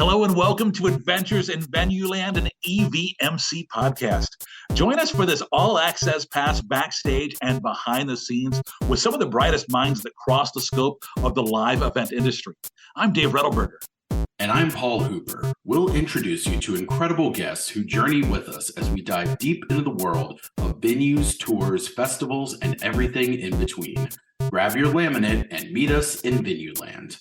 Hello and welcome to Adventures in Venueland, an EVMC podcast. Join us for this all-access pass backstage and behind the scenes with some of the brightest minds that cross the scope of the live event industry. I'm Dave Rettelberger. And I'm Paul Hooper. We'll introduce you to incredible guests who journey with us as we dive deep into the world of venues, tours, festivals, and everything in between. Grab your laminate and meet us in Venueland.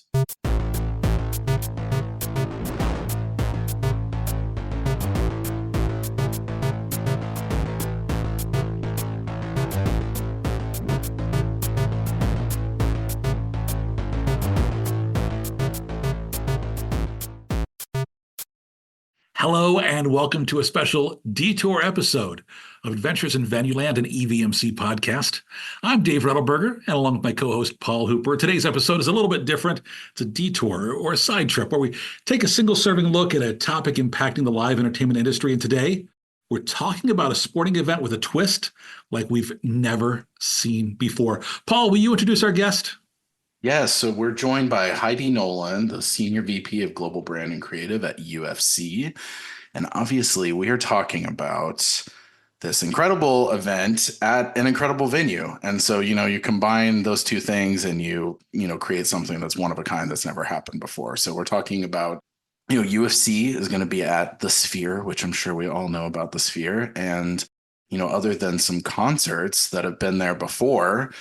Hello and welcome to a special detour episode of Adventures in Venueland, an EVMC podcast. I'm Dave Rettelberger, and along with my co-host Paul Hooper, today's episode is a little bit different. It's a detour or a side trip where we take a single-serving look at a topic impacting the live entertainment industry. And today, we're talking about a sporting event with a twist like we've never seen before. Paul, will you introduce our guest? Yes, so we're joined by Heidi Nolan, the Senior VP of Global Brand and Creative at UFC. And obviously, we are talking about this incredible event at an incredible venue. And so, you combine those two things and you create something that's one of a kind that's never happened before. So we're talking about, UFC is going to be at the Sphere, which I'm sure we all know about the Sphere. And, other than some concerts that have been there before,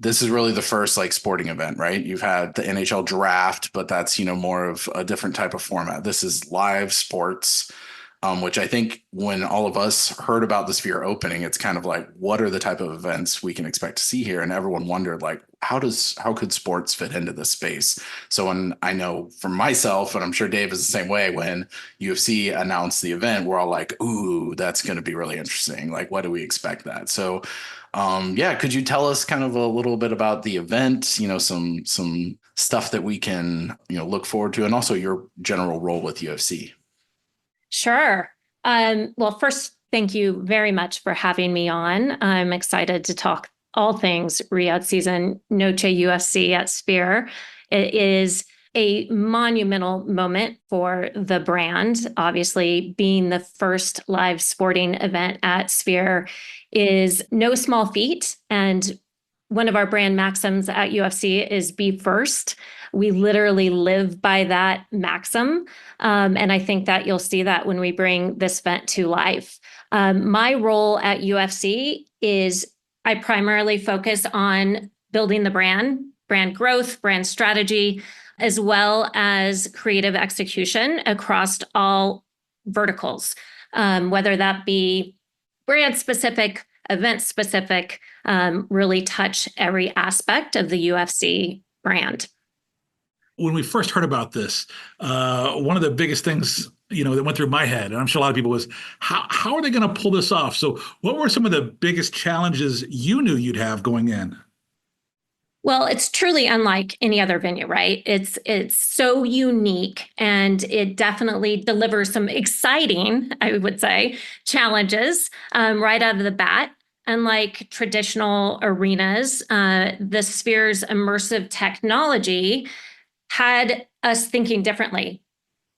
this is really the first sporting event, right? You've had the NHL draft, but that's, more of a different type of format. This is live sports, which I think when all of us heard about the Sphere opening, it's kind of like, what are the type of events we can expect to see here? And everyone wondered, how could sports fit into this space? So when I know for myself, and I'm sure Dave is the same way, when UFC announced the event, we're all like, ooh, that's going to be really interesting. What do we expect that? So could you tell us kind of a little bit about the event, some stuff that we can, look forward to, and also your general role with UFC? Sure. Well, first, thank you very much for having me on. I'm excited to talk all things Riyadh season, Noche UFC at Sphere. It is a monumental moment for the brand. Obviously, being the first live sporting event at Sphere is no small feat. And one of our brand maxims at UFC is be first. We literally live by that maxim. And I think that you'll see that when we bring this event to life. My role at UFC is I primarily focus on building the brand growth, brand strategy, as well as creative execution across all verticals, whether that be brand specific, event specific, really touch every aspect of the UFC brand. When we first heard about this, one of the biggest things that went through my head, and I'm sure a lot of people, was how are they going to pull this off? So what were some of the biggest challenges you knew you'd have going in? Well, it's truly unlike any other venue, right? It's so unique, and it definitely delivers some exciting, I would say, challenges right out of the bat. Unlike traditional arenas, the Sphere's immersive technology had us thinking differently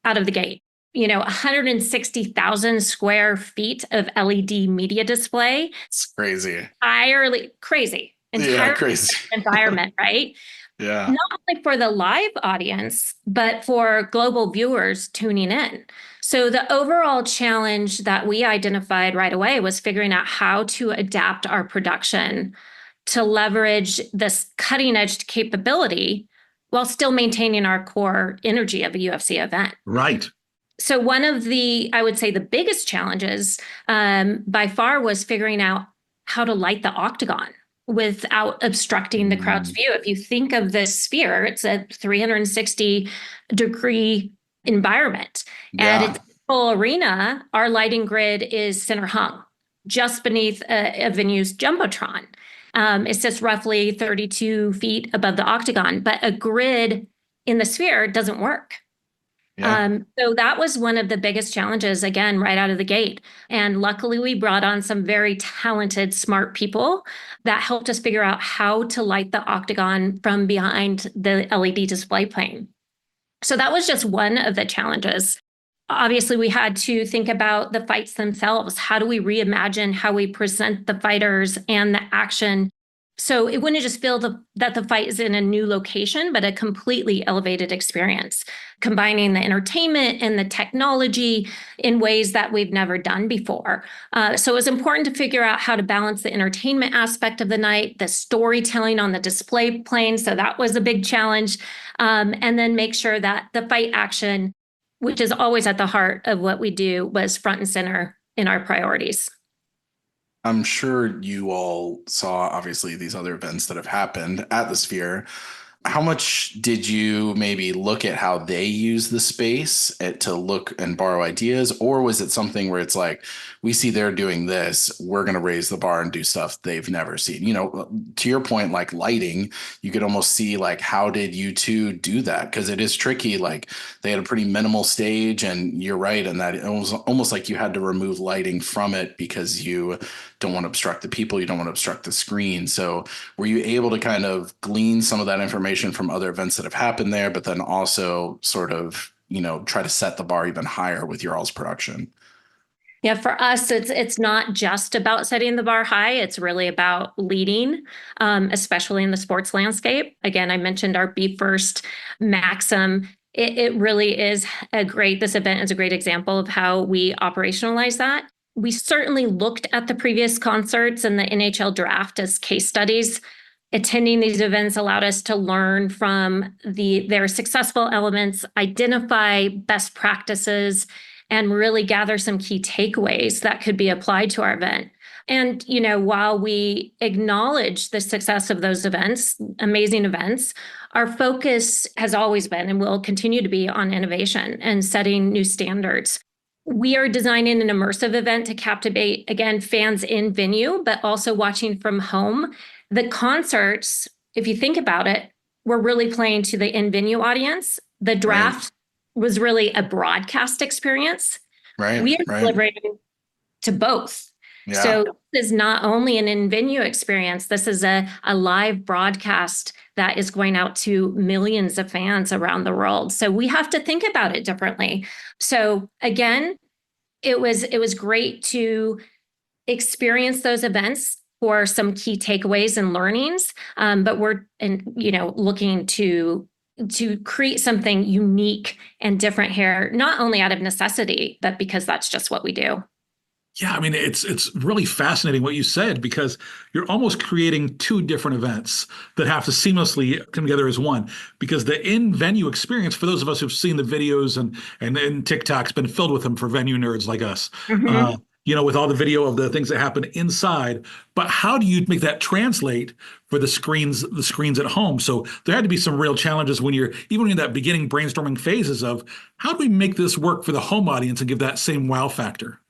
out of the gate. 160,000 square feet of LED media display. It's crazy. Entirely crazy. Crazy environment, right? Yeah. Not only for the live audience, but for global viewers tuning in. So the overall challenge that we identified right away was figuring out how to adapt our production to leverage this cutting edge capability while still maintaining our core energy of a UFC event. Right. So one of I would say the biggest challenges by far was figuring out how to light the octagon without obstructing the crowd's view. If you think of this Sphere, it's a 360-degree environment. Yeah. And it's a full arena. Our lighting grid is center hung just beneath a venue's Jumbotron. It sits roughly 32 feet above the octagon, but a grid in the Sphere doesn't work. Yeah. So that was one of the biggest challenges, again, right out of the gate. And luckily, we brought on some very talented, smart people that helped us figure out how to light the octagon from behind the LED display plane. So that was just one of the challenges. Obviously, we had to think about the fights themselves. How do we reimagine how we present the fighters and the action? So it wouldn't just feel that the fight is in a new location, but a completely elevated experience, combining the entertainment and the technology in ways that we've never done before. So it was important to figure out how to balance the entertainment aspect of the night, the storytelling on the display plane. So that was a big challenge. And then make sure that the fight action, which is always at the heart of what we do, was front and center in our priorities. I'm sure you all saw, obviously, these other events that have happened at the Sphere. How much did you maybe look at how they use the space to look and borrow ideas? Or was it something where it's like, we see they're doing this, we're going to raise the bar and do stuff they've never seen? To your point, like lighting, you could almost see like, how did you two do that? Because it is tricky. Like they had a pretty minimal stage, and you're right. And that it was almost like you had to remove lighting from it because you don't want to obstruct the people, you don't want to obstruct the screen. So were you able to kind of glean some of that information from other events that have happened there, but then also sort of, try to set the bar even higher with your all's production? Yeah, for us, it's not just about setting the bar high. It's really about leading, especially in the sports landscape. Again, I mentioned our Be First maxim. It really is this event is a great example of how we operationalize that. We certainly looked at the previous concerts and the NHL draft as case studies. Attending these events allowed us to learn from their successful elements, identify best practices, and really gather some key takeaways that could be applied to our event. And, while we acknowledge the success of those events, amazing events, our focus has always been and will continue to be on innovation and setting new standards. We are designing an immersive event to captivate, again, fans in venue, but also watching from home. The concerts, if you think about it, were really playing to the in-venue audience. The draft was really a broadcast experience. We are delivering to both. Yeah. So this is not only an in-venue experience, this is a live broadcast that is going out to millions of fans around the world. So we have to think about it differently. So again, it was great to experience those events for some key takeaways and learnings. But we're looking to create something unique and different here, not only out of necessity, but because that's just what we do. Yeah, I mean, it's really fascinating what you said, because you're almost creating two different events that have to seamlessly come together as one. Because the in-venue experience, for those of us who've seen the videos and TikTok's been filled with them for venue nerds like us, with all the video of the things that happen inside. But how do you make that translate for the screens at home? So there had to be some real challenges when you're even in that beginning brainstorming phases of how do we make this work for the home audience and give that same wow factor?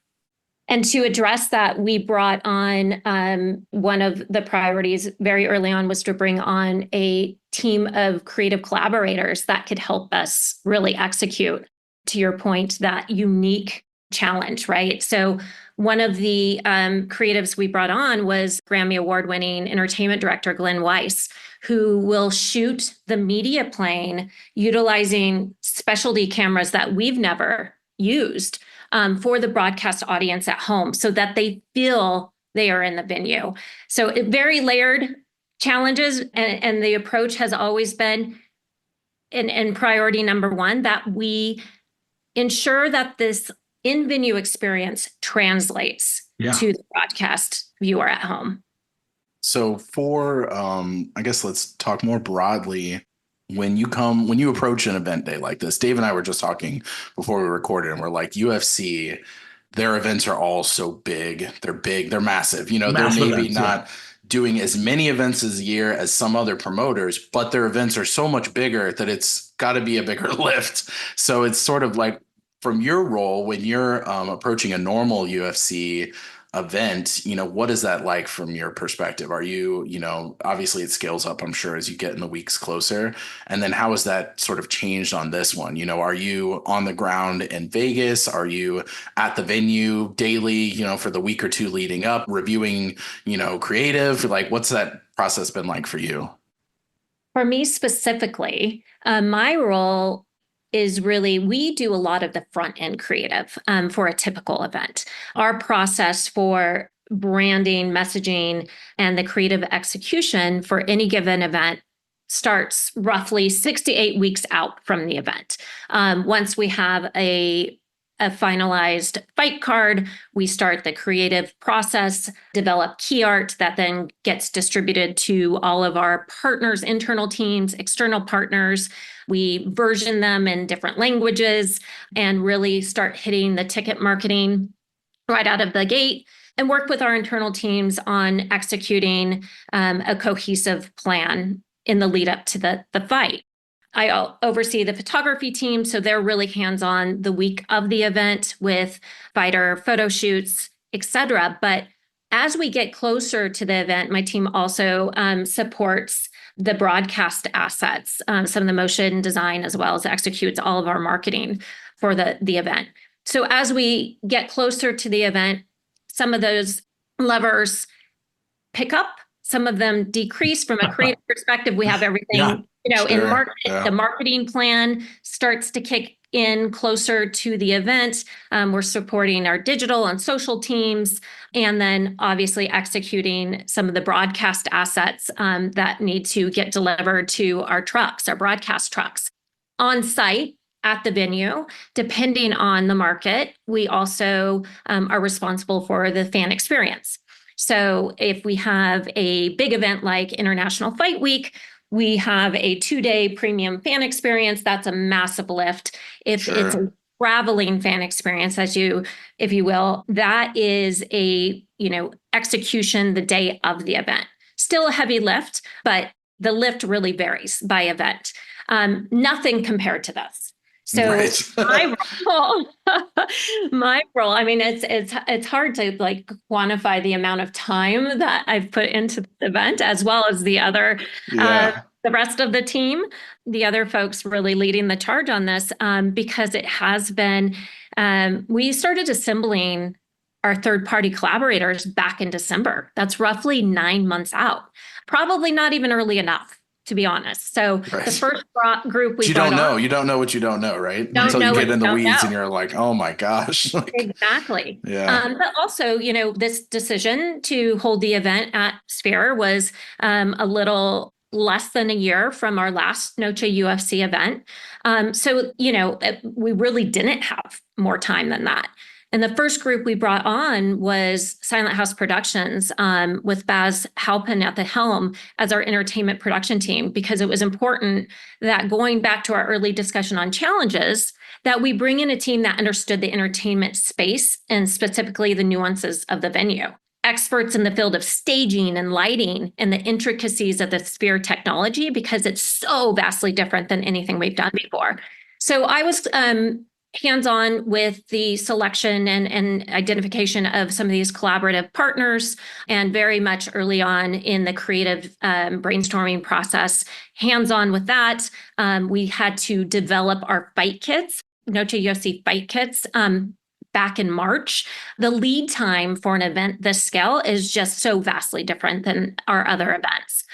And to address that, we brought on one of the priorities very early on was to bring on a team of creative collaborators that could help us really execute, to your point, that unique challenge, right? So one of the creatives we brought on was Grammy Award-winning entertainment director Glenn Weiss, who will shoot the media plane utilizing specialty cameras that we've never used for the broadcast audience at home so that they feel they are in the venue. So very layered challenges, and the approach has always been in priority number one, that we ensure that this in-venue experience translates to the broadcast viewer at home. So for, I guess let's talk more broadly. When you approach an event day like this, Dave and I were just talking before we recorded, and we're like, UFC, their events are all so big. They're massive. They're maybe events, not doing as many events as a year as some other promoters, but their events are so much bigger that it's got to be a bigger lift. So it's sort of like, from your role, when you're approaching a normal UFC event, what is that like from your perspective? Are you, obviously it scales up, I'm sure, as you get in the weeks closer. And then how has that sort of changed on this one? Are you on the ground in Vegas? Are you at the venue daily, for the week or two leading up, reviewing, creative? Like, what's that process been like for you? For me specifically, my role is really, we do a lot of the front end creative for a typical event. Our process for branding, messaging, and the creative execution for any given event starts roughly 6 to 8 weeks out from the event. Once we have a finalized fight card, we start the creative process, develop key art that then gets distributed to all of our partners, internal teams, external partners. We version them in different languages and really start hitting the ticket marketing right out of the gate, and work with our internal teams on executing a cohesive plan in the lead up to the fight. I oversee the photography team, so they're really hands-on the week of the event with fighter photo shoots, etc. But as we get closer to the event, my team also supports the broadcast assets, some of the motion design, as well as executes all of our marketing for the event. So as we get closer to the event, some of those levers pick up, some of them decrease. From a creative perspective, we have everything, in market. Yeah. The marketing plan starts to kick in closer to the event. We're supporting our digital and social teams, and then obviously executing some of the broadcast assets that need to get delivered to our trucks, our broadcast trucks. On site at the venue, depending on the market, we also are responsible for the fan experience. So if we have a big event like International Fight Week, we have a 2-day premium fan experience. That's a massive lift. If it's a traveling fan experience, if you will, that is a, execution the day of the event. Still a heavy lift, but the lift really varies by event. Nothing compared to this. So my role, I mean, it's hard to quantify the amount of time that I've put into the event, as well as the rest of the team, the other folks really leading the charge on this, because it has been, we started assembling our third-party collaborators back in December. That's roughly 9 months out. Probably not even early enough, to be honest. So the first group we brought on, you don't know what you don't know, right? Until you get in the weeds and you're like, oh my gosh. Exactly. Yeah. But also, this decision to hold the event at Sphere was a little less than a year from our last Noche UFC event. So, we really didn't have more time than that. And the first group we brought on was Silent House Productions, with Baz Halpin at the helm as our entertainment production team, because it was important that, going back to our early discussion on challenges, that we bring in a team that understood the entertainment space and specifically the nuances of the venue. Experts in the field of staging and lighting and the intricacies of the Sphere technology, because it's so vastly different than anything we've done before. So I was hands-on with the selection and identification of some of these collaborative partners, and very much early on in the creative brainstorming process, hands-on with that. We had to develop our fight kits, Noche UFC fight kits, back in March. The lead time for an event this scale is just so vastly different than our other events.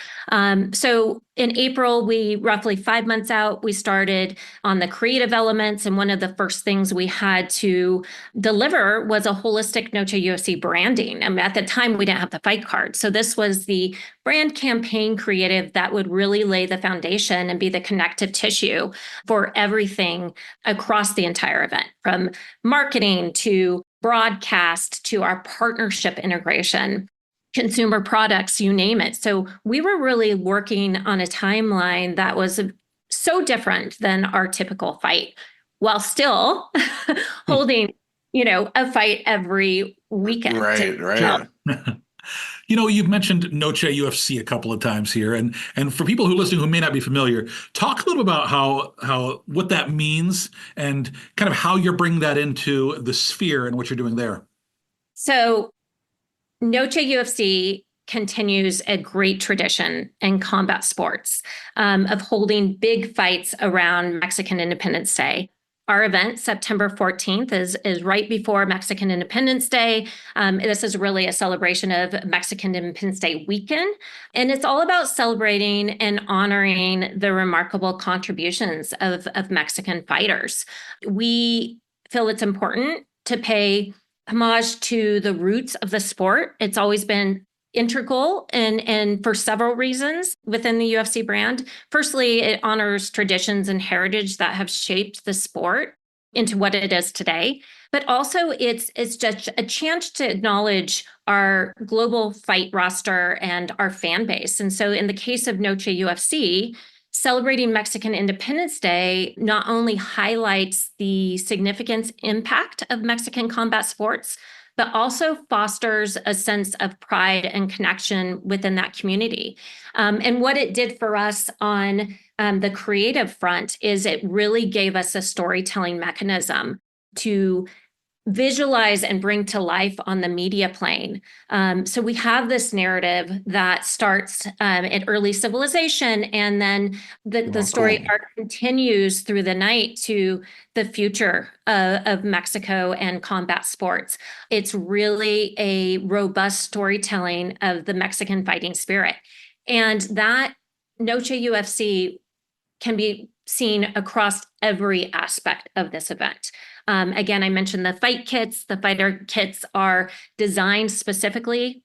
So in April, roughly 5 months out, we started on the creative elements. And one of the first things we had to deliver was a holistic Noche UFC branding. I mean, at the time, we didn't have the fight card. So this was the brand campaign creative that would really lay the foundation and be the connective tissue for everything across the entire event, from marketing to broadcast to our partnership integration, consumer products, you name it. So we were really working on a timeline that was so different than our typical fight, while still holding, a fight every weekend. Right. You've mentioned Noche UFC a couple of times here, and for people who are listening who may not be familiar, talk a little about how what that means and kind of how you're bringing that into the Sphere and what you're doing there. So Noche UFC continues a great tradition in combat sports of holding big fights around Mexican Independence Day. our event, September 14th, is right before Mexican Independence Day. This is really a celebration of Mexican Independence Day weekend. And it's all about celebrating and honoring the remarkable contributions of Mexican fighters. We feel it's important to pay homage to the roots of the sport. It's always been integral and for several reasons within the UFC brand. Firstly, it honors traditions and heritage that have shaped the sport into what it is today. But also it's just a chance to acknowledge our global fight roster and our fan base. And so in the case of Noche UFC, celebrating Mexican Independence Day not only highlights the significant impact of Mexican combat sports, but also fosters a sense of pride and connection within that community. And what it did for us on the creative front is it really gave us a storytelling mechanism to visualize and bring to life on the media plane. So we have this narrative that starts at early civilization, and then the story arc continues through the night to the future of Mexico and combat sports. It's really a robust storytelling of the Mexican fighting spirit. And that Noche UFC can be seen across every aspect of this event. Again, I mentioned the fight kits. The fighter kits are designed specifically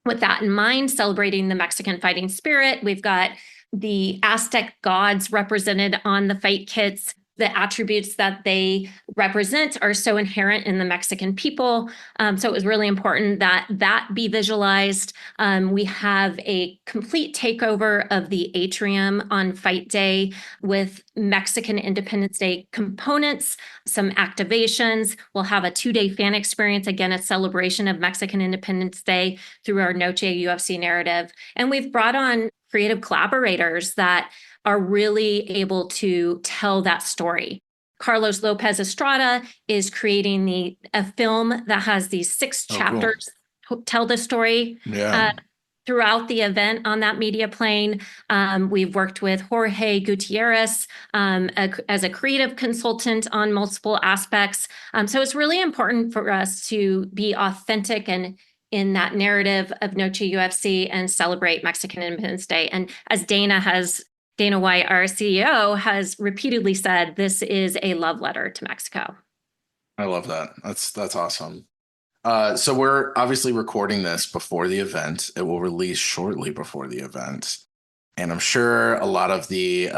with that in mind, celebrating the Mexican fighting spirit. We've got the Aztec gods represented on the fight kits. The attributes that they represent are so inherent in the Mexican people. So it was really important that that be visualized. We have a complete takeover of the atrium on fight day with Mexican Independence Day components, some activations. We'll have a 2-day fan experience, again, a celebration of Mexican Independence Day through our Noche UFC narrative. And we've brought on creative collaborators that are really able to tell that story. Carlos Lopez Estrada is creating a film that has these 6 chapters tell the story throughout the event on that media plane. We've worked with Jorge Gutierrez as a creative consultant on multiple aspects. So it's really important for us to be authentic and in that narrative of Noche UFC and celebrate Mexican Independence Day. And as Dana White, our CEO, has repeatedly said, this is a love letter to Mexico. I love that. That's awesome. So we're obviously recording this before the event. It will release shortly before the event. And I'm sure a lot of the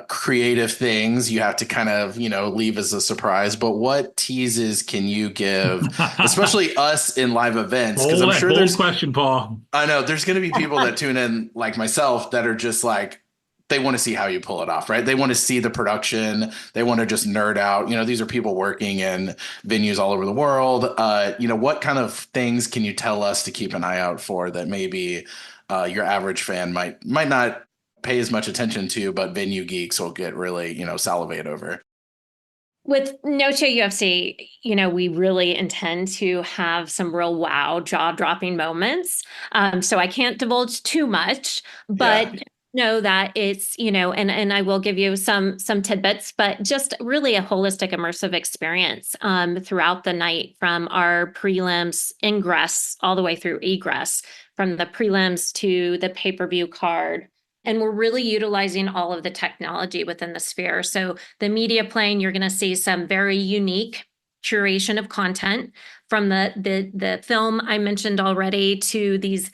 creative things you have to kind of, leave as a surprise. But what teases can you give, especially us in live events? Because I'm sure there's question, Paul. I know there's going to be people that tune in like myself that are just like, they want to see how you pull it off, right? They want to see the production. They want to just nerd out. These are people working in venues all over the world. What kind of things can you tell us to keep an eye out for that maybe your average fan might not pay as much attention to, but venue geeks will get really, salivate over? With Noche UFC, we really intend to have some real wow, jaw-dropping moments. So I can't divulge too much, but know that it's, and I will give you some tidbits, but just really a holistic immersive experience throughout the night, from our prelims ingress all the way through egress, from the prelims to the pay-per-view card. And we're really utilizing all of the technology within the Sphere. So the media plane, you're going to see some very unique curation of content, from the film I mentioned already to these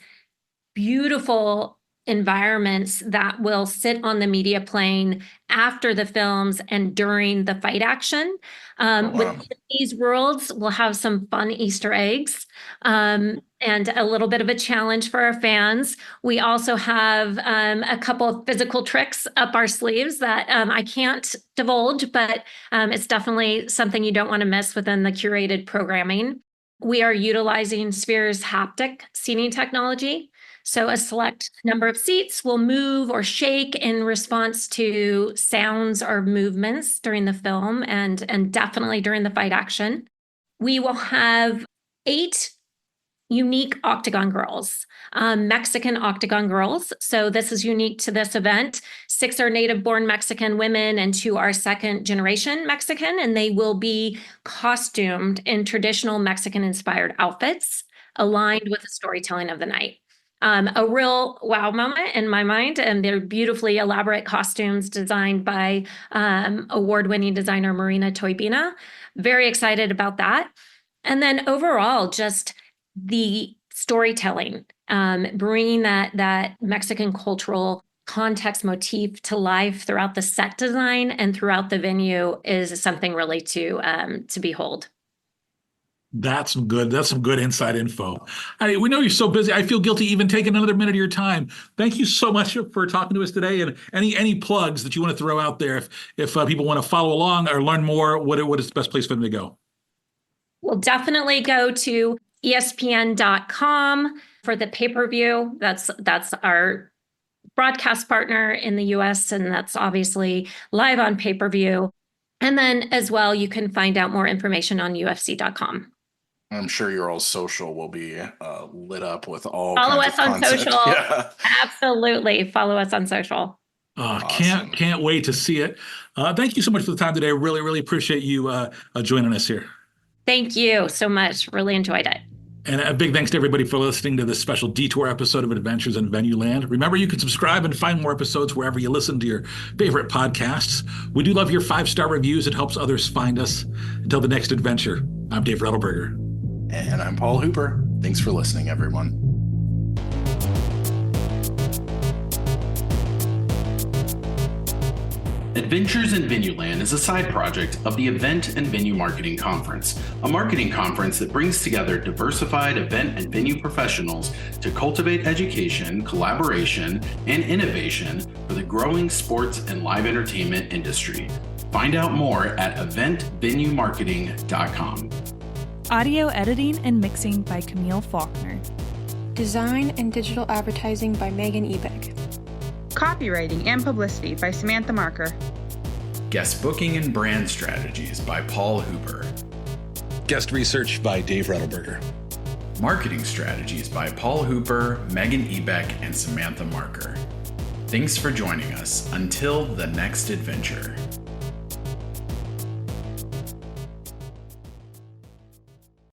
beautiful environments that will sit on the media plane after the films and during the fight action. Within these worlds, we'll have some fun Easter eggs and a little bit of a challenge for our fans. We also have a couple of physical tricks up our sleeves that I can't divulge, but it's definitely something you don't want to miss within the curated programming. We are utilizing Sphere's haptic seating technology. So a select number of seats will move or shake in response to sounds or movements during the film and definitely during the fight action. We will have 8 unique octagon girls, Mexican octagon girls. So this is unique to this event. 6 are native-born Mexican women and 2 are second-generation Mexican, and they will be costumed in traditional Mexican-inspired outfits aligned with the storytelling of the night. A real wow moment in my mind, and they're beautifully elaborate costumes designed by award-winning designer Marina Toybina. Very excited about that. And then overall, just the storytelling, bringing that Mexican cultural context motif to life throughout the set design and throughout the venue is something really to behold. That's some good inside info. We know you're so busy. I feel guilty even taking another minute of your time. Thank you so much for talking to us today. And any plugs that you want to throw out there if people want to follow along or learn more, what is the best place for them to go? We'll definitely go to ESPN.com for the pay-per-view. That's our broadcast partner in the US, and that's obviously live on pay-per-view. And then as well, you can find out more information on UFC.com. I'm sure your all social will be lit up with all Follow kinds us of on content. social. Yeah. Absolutely. Follow us on social. Awesome. Can't wait to see it. Thank you so much for the time today. Really, really appreciate you joining us here. Thank you so much. Really enjoyed it. And a big thanks to everybody for listening to this special detour episode of Adventures in Venueland. Remember, you can subscribe and find more episodes wherever you listen to your favorite podcasts. We do love your 5-star reviews. It helps others find us. Until the next adventure, I'm Dave Rettelberger. And I'm Paul Hooper. Thanks for listening, everyone. Adventures in Venueland is a side project of the Event and Venue Marketing Conference, a marketing conference that brings together diversified event and venue professionals to cultivate education, collaboration, and innovation for the growing sports and live entertainment industry. Find out more at eventvenuemarketing.com. Audio editing and mixing by Camille Faulkner. Design and digital advertising by Megan Ebeck. Copywriting and publicity by Samantha Marker. Guest booking and brand strategies by Paul Hooper. Guest research by Dave Rettelberger. Marketing strategies by Paul Hooper, Megan Ebeck, and Samantha Marker. Thanks for joining us. Until the next adventure.